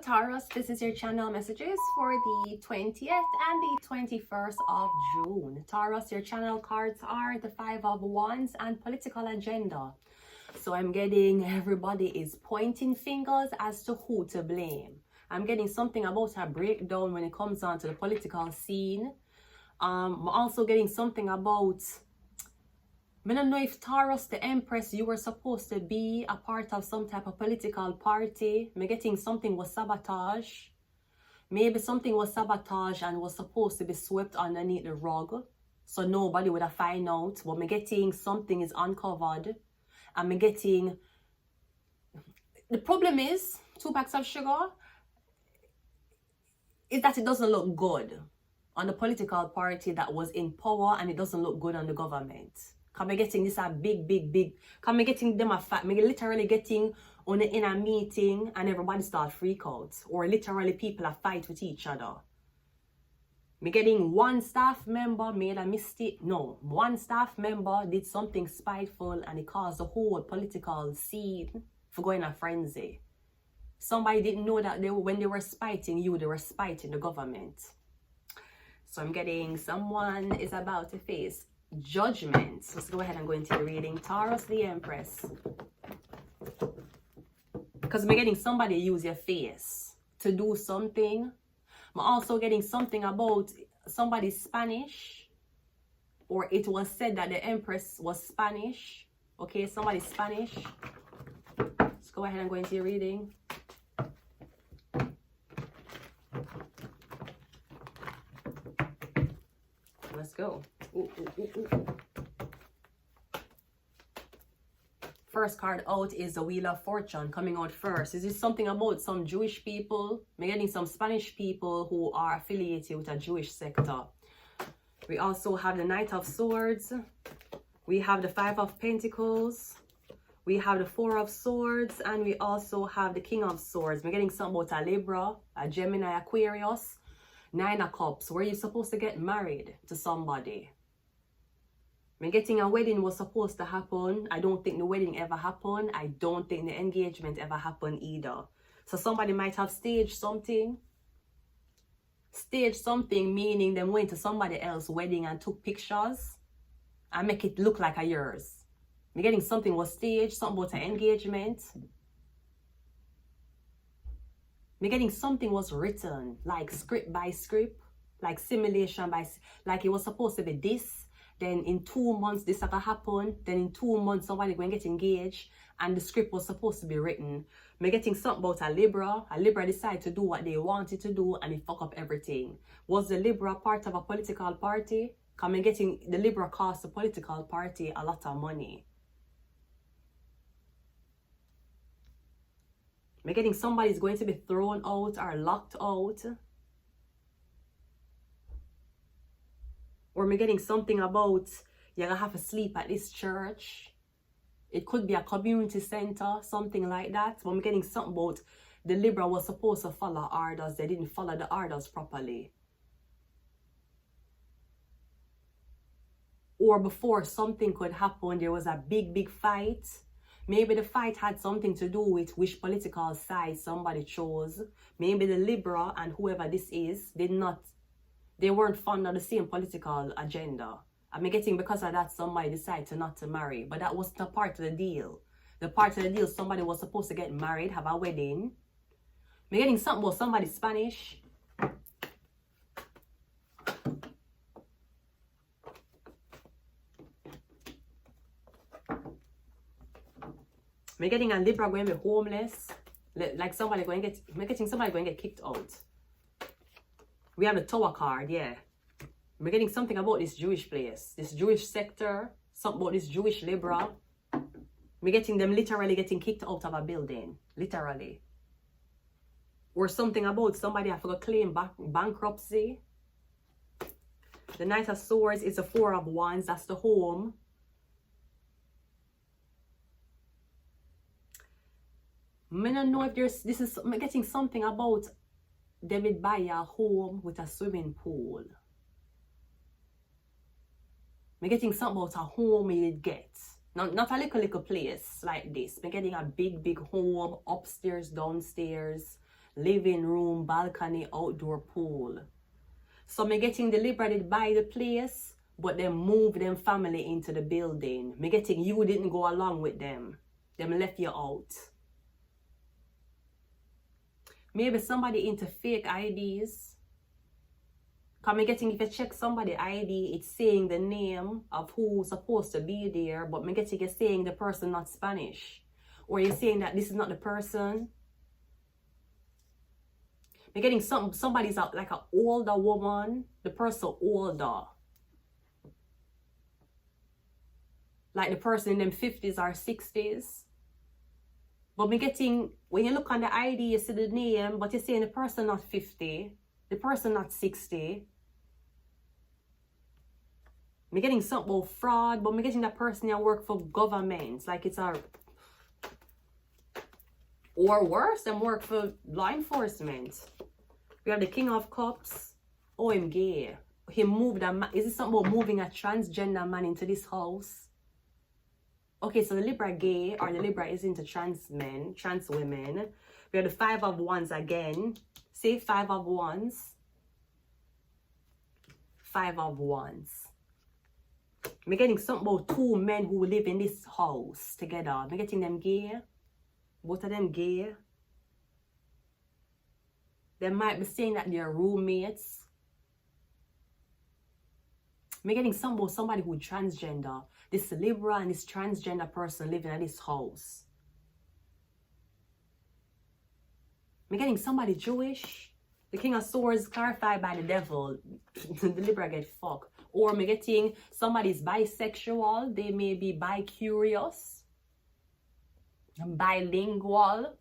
Taurus, this is your channel messages for the 20th and the 21st of June. Taurus, your channel cards are the Five of Wands and political agenda. So I'm getting everybody is pointing fingers as to who to blame. I'm getting something about a breakdown when it comes on to the political scene. I'm also getting something about, I don't know if Taurus, the Empress, you were supposed to be a part of some type of political party. I'm getting something was sabotage. Maybe something was sabotage and was supposed to be swept underneath the rug, so nobody would have found out. But I'm getting something is uncovered. I'm getting, the problem is, 2 packs of sugar, is that it doesn't look good on the political party that was in power, and it doesn't look good on the government. Come me getting this a big. Come me getting them a fat. Me literally getting on the in a meeting and everybody start freak out. Or literally people are fight with each other. Me getting one staff member made a mistake. No, one staff member did something spiteful and it caused the whole political scene for going a frenzy. Somebody didn't know that when they were spiting you, they were spiting the government. So I'm getting someone is about to face judgment. Let's go ahead and go into the reading. Taurus, the Empress. Because I'm getting somebody use your face to do something. I'm also getting something about somebody's Spanish. Or it was said that the Empress was Spanish. Okay, somebody's Spanish. Let's go ahead and go into your reading. Let's go. Ooh. First card out is the Wheel of Fortune coming out first. Is this something about some Jewish people? We're getting some Spanish people who are affiliated with a Jewish sector. We also have the Knight of Swords. We have the Five of Pentacles. We have the Four of Swords. And we also have the King of Swords. We're getting something about a Libra, a Gemini, Aquarius. Nine of Cups. Where you're supposed to get married to somebody. I'm getting a wedding was supposed to happen. I don't think the wedding ever happened. I don't think the engagement ever happened either. So somebody might have staged something. Staged something meaning them went to somebody else's wedding and took pictures and make it look like a yours. I'm getting something was staged, something about an engagement. I'm getting something was written, like script by script, like simulation by, like it was supposed to be this. Then in 2 months, this gonna happen. Then in 2 months, somebody going to get engaged. And the script was supposed to be written. I'm getting something about a Libra. A Libra decided to do what they wanted to do and it fuck up everything. Was the Libra part of a political party? Because I'm getting the Libra cost the political party a lot of money. I'm getting somebody's going to be thrown out or locked out. Or I'm getting something about you're going to have to sleep at this church. It could be a community center, something like that. But I'm getting something about the Libra was supposed to follow orders. They didn't follow the orders properly. Or before something could happen, there was a big fight. Maybe the fight had something to do with which political side somebody chose. Maybe the Libra and whoever this is they weren't fond of the same political agenda. I'm getting because of that somebody decided to not to marry. But that wasn't a part of the deal. The part of the deal, somebody was supposed to get married, have a wedding. I'm getting something about somebody Spanish. I'm getting a Libra going to be homeless. Like somebody going to get, I'm getting somebody going to get kicked out. We have the Tower card, yeah. We're getting something about this Jewish place, this Jewish sector, something about this Jewish Libra. We're getting them literally getting kicked out of a building, literally. Or something about somebody have to claim bankruptcy. The Knight of Swords is the Four of Wands, that's the home. I don't know if I'm getting something about David buy a home with a swimming pool. I'm getting something about a home you'd get. Not a little place like this. I'm getting a big home, upstairs, downstairs. living room, balcony, outdoor pool. So me getting the Libra did buy the place, but then move them family into the building. Me getting you didn't go along with them. Them left you out. Maybe somebody into fake IDs. Cause me getting, if you check somebody ID, it's saying the name of who's supposed to be there, but me getting it's saying the person not Spanish. Or you're saying that this is not the person. Me getting somebody's out like an older woman, the person older. Like the person in them 50s or 60s. But me getting, when you look on the ID, you see the name, but you're saying the person not 50, the person not 60. Me getting something about fraud, but me getting that person that work for government, like it's a, or worse, them work for law enforcement. We have the King of Cups. Oh, him gay. He moved a man. Is it something about moving a transgender man into this house? Okay, so the Libra gay, or the Libra is into trans men, trans women. We have the 5 of Wands again. Say 5 of Wands. 5 of Wands. I'm getting something about 2 men who live in this house together. I'm getting them gay. Both of them gay. They might be saying that they're roommates. I'm getting something about somebody who transgender. This Libra and this transgender person living in this house. I'm getting somebody Jewish. The King of Swords clarified by the devil. The Libra get fucked. Or I'm getting somebody's bisexual. They may be bi-curious. Bilingual.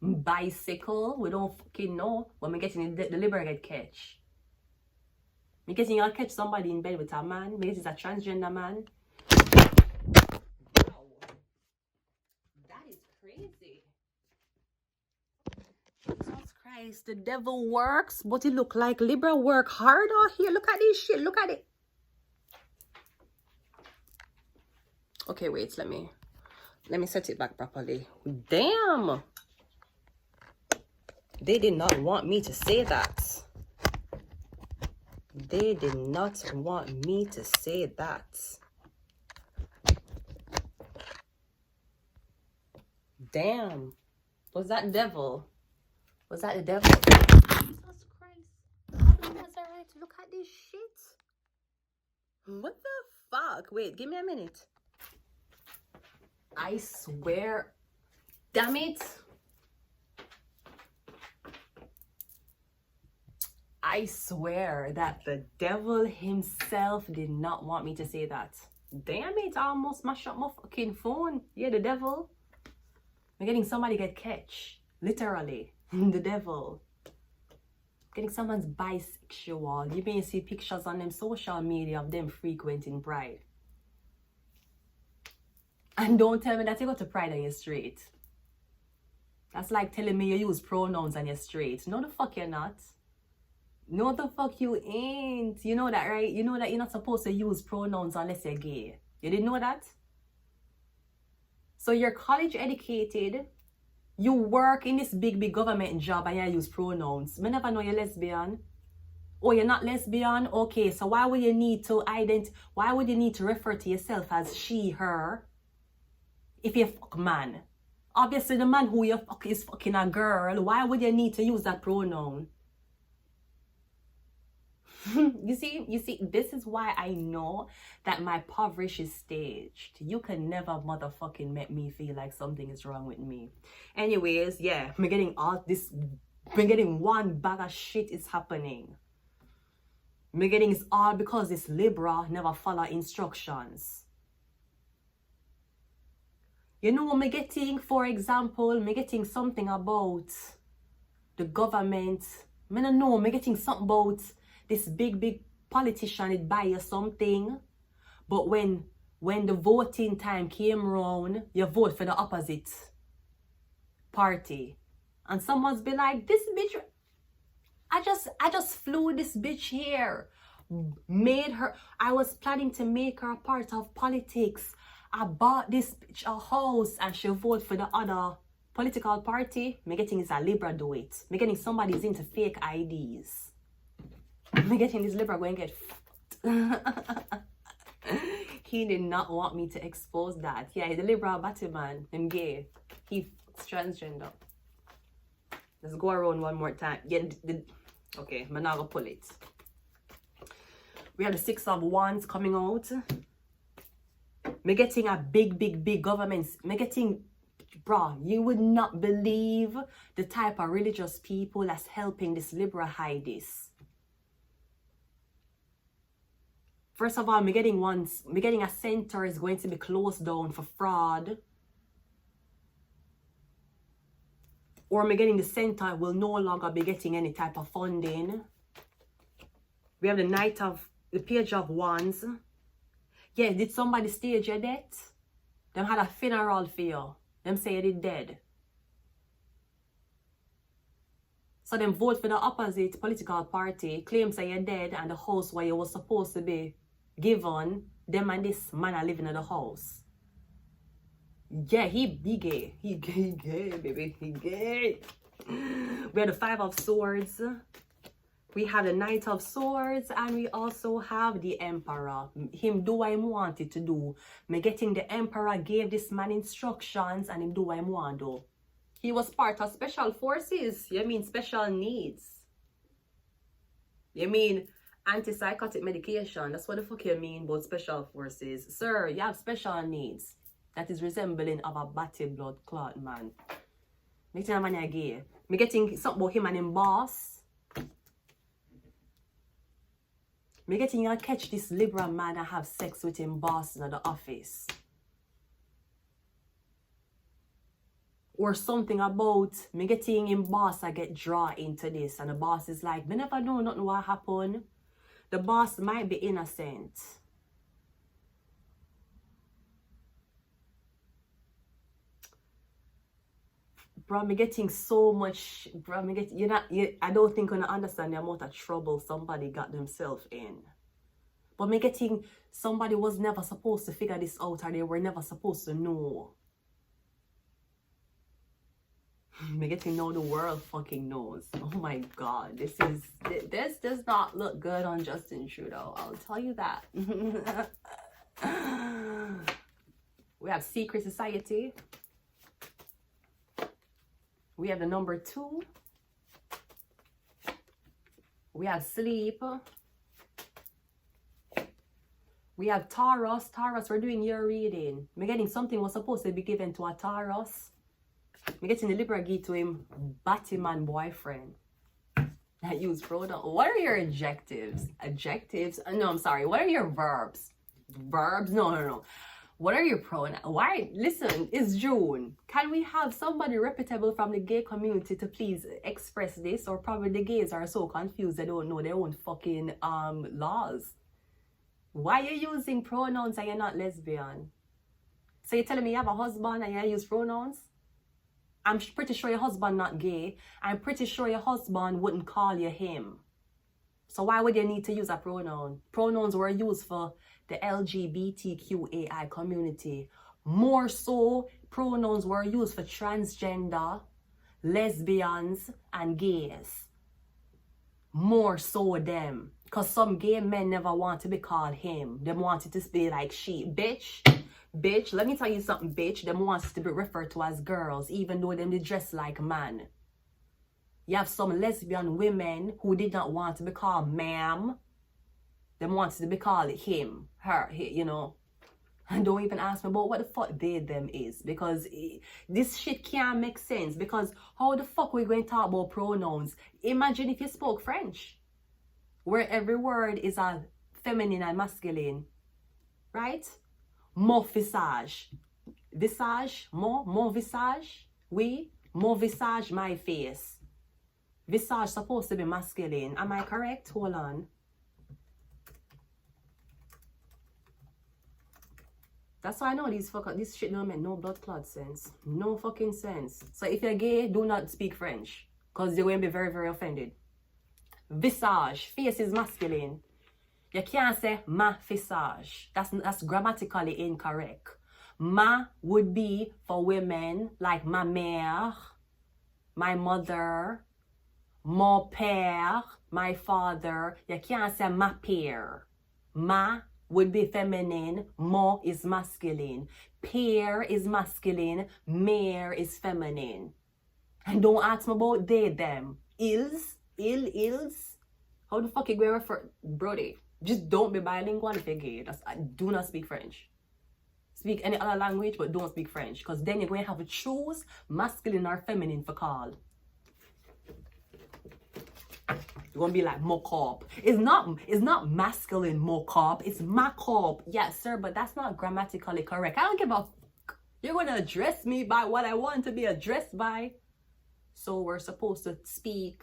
Bicycle. We don't fucking know. But I'm getting the Libra get catch. I'm getting I'll catch somebody in bed with a man. Maybe it's a transgender man. Wow. That is crazy. Jesus Christ, the devil works, but it look like Libra work harder here. Look at this shit. Look at it. Okay, wait, let me set it back properly. Damn. They did not want me to say that. They did not want me to say that. Damn. Was that devil? Was that the devil? Jesus Christ. Nazareth, look at this shit. What the fuck? Wait, give me a minute. I swear. Damn it. I swear that the devil himself did not want me to say that. Damn it, I almost mashed up my fucking phone. Yeah, the devil. I'm getting somebody get catch. Literally. The devil. Getting someone's bisexual. You may see pictures on them social media of them frequenting Pride. And don't tell me that you go to Pride and you're straight. That's like telling me you use pronouns and you're straight. No, the fuck you're not. No, the fuck you ain't. You know that, right? You know that you're not supposed to use pronouns unless you're gay. You didn't know that? So you're college educated. You work in this big government job and you use pronouns. I never know you're lesbian. Oh, you're not lesbian? Okay, so why would you need to why would you need to refer to yourself as she, her? If you fuck man. Obviously the man who you fuck is fucking a girl. Why would you need to use that pronoun? You see, this is why I know that my impoverish is staged. You can never motherfucking make me feel like something is wrong with me. Anyways, yeah, I'm getting all this, I'm getting one bag of shit is happening. I'm getting it's all because this Libra never follow instructions. You know, I'm getting, for example, I'm getting something about the government. I don't know, I'm getting something about this big politician, it buy you something, but when the voting time came round, you vote for the opposite party, and someone's be like, this bitch, I just flew this bitch here, made her, I was planning to make her a part of politics, I bought this bitch a house, and she vote for the other Political party, me getting is a Libra do it. Me getting somebody's into fake IDs. Me getting this Libra going get He did not want me to expose that. Yeah, he's a Libra Batman. Him gay. He's transgender. Let's go around one more time. Okay, I'm not gonna pull it. We have the Six of Wands coming out. Me getting a big government. Me getting, bro, you would not believe the type of religious people that's helping this Libra hide this. First of all, me getting a center is going to be closed down for fraud. Or me getting the center will no longer be getting any type of funding. We have the Page of Wands. Yeah, did somebody stage your death? Them had a funeral for you. Them say you did dead. So them vote for the opposite political party, claims that you're dead, and the house where you was supposed to be given, them and this man are living in the house. Yeah, he gay. He gay, baby. He gay. We have the Five of Swords. We have the Knight of Swords, and we also have the Emperor. Him do what he wanted to do. Me getting the Emperor gave this man instructions, and him do what he want to do. He was part of special forces. You mean special needs? You mean antipsychotic medication? That's what the fuck you mean about special forces. Sir, you have special needs. That is resembling of a batty blood clot man. Me getting a man gay. Me getting something about him and him boss. Me getting you catch this Libra man and have sex with him boss in the office. Or something about me getting him boss I get drawn into this, and the boss is like, me never know nothing what happened. The boss might be innocent. Bro, me getting so much, bro, me get, I don't think you understand the amount of trouble somebody got themselves in. But me getting, somebody was never supposed to figure this out, or they were never supposed to know. Me getting know the world fucking knows. Oh my God, this does not look good on Justin Trudeau. I'll tell you that. We have Secret Society. We have the number 2. We have Sleep. We have Taurus. Taurus, we're doing your reading. Me getting something was supposed to be given to a Taurus. Me getting the Libra give to him Batman boyfriend. That use pronoun. What are your adjectives? Adjectives? No, I'm sorry. What are your verbs? Verbs? No. What are your pronouns? Why? Listen, it's June. Can we have somebody reputable from the gay community to please express this? Or probably the gays are so confused they don't know their own fucking laws. Why are you using pronouns and you're not lesbian? So you're telling me you have a husband and you use pronouns? I'm pretty sure your husband not gay. I'm pretty sure your husband wouldn't call you him. So why would you need to use a pronoun? Pronouns were used for the LGBTQAI community. More so, pronouns were used for transgender, lesbians, and gays. More so them. Because some gay men never want to be called him. They wanted to be like she. Bitch, let me tell you something, bitch. Them wants to be referred to as girls, even though them they dress like man. You have some lesbian women who did not want to be called ma'am. Them wants to be called him, her, you know. And don't even ask me about what the fuck them is. Because this shit can't make sense. Because how the fuck we going to talk about pronouns? Imagine if you spoke French, where every word is a feminine and masculine. Right? Mon visage. Visage, mon visage. Oui, mon visage, my face. Visage supposed to be masculine. Am I correct? Hold on. That's why I know this shit don't make no blood clot sense. No fucking sense. So if you're gay, do not speak French. Because they will be very, very offended. Visage. Face is masculine. You can't say ma visage. That's grammatically incorrect. Ma would be for women like ma mère, my mother, mon père, my father. You can't say ma père. Ma would be feminine, mon is masculine. Père is masculine, mère is feminine. And don't ask me about they, them. Ils. How the fuck you going to refer, Brody? Just don't be bilingual if you're gay. Do not speak French. Speak any other language, but don't speak French. Because then you're going to have to choose masculine or feminine for call. You're going to be like mocop. It's not masculine mocop. It's macop. Yes, sir, but that's not grammatically correct. I don't give a fuck. You're going to address me by what I want to be addressed by. So we're supposed to speak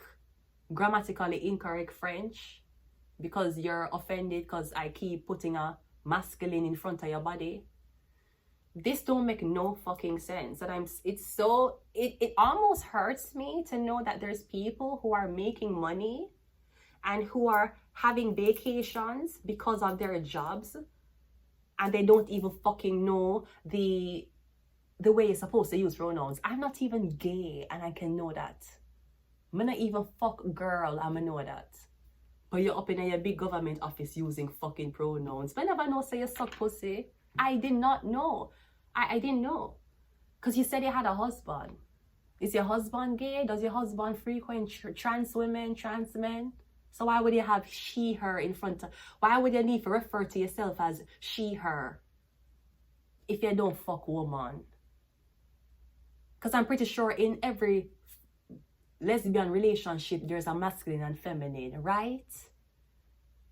grammatically incorrect French because you're offended because I keep putting a masculine in front of your body. This don't make no fucking sense. And it almost hurts me to know that there's people who are making money and who are having vacations because of their jobs and they don't even fucking know the way you're supposed to use pronouns. I'm not even gay and I can know that. I'm not even fuck girl, I'm know that. But you're up in your big government office using fucking pronouns. But I never know say you suck pussy. I did not know. I didn't know. Because you said you had a husband. Is your husband gay? Does your husband frequent trans women, trans men? So why would you have she, her in front of... Why would you need to refer to yourself as she, her if you don't fuck woman? Because I'm pretty sure in every lesbian relationship, there's a masculine and feminine, right?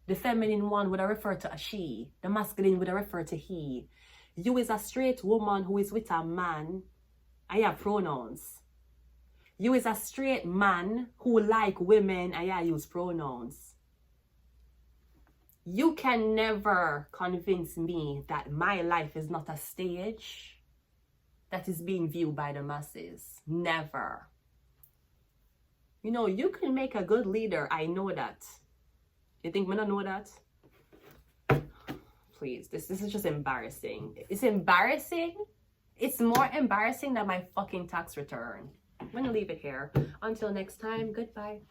The feminine one would refer to a she. The masculine would refer to he. You is a straight woman who is with a man. I have pronouns. You is a straight man who like women. I use pronouns. You can never convince me that my life is not a stage that is being viewed by the masses. Never. You know, you can make a good leader. I know that. You think me not know that? Please, this is just embarrassing. It's embarrassing. It's more embarrassing than my fucking tax return. I'm gonna leave it here. Until next time, goodbye.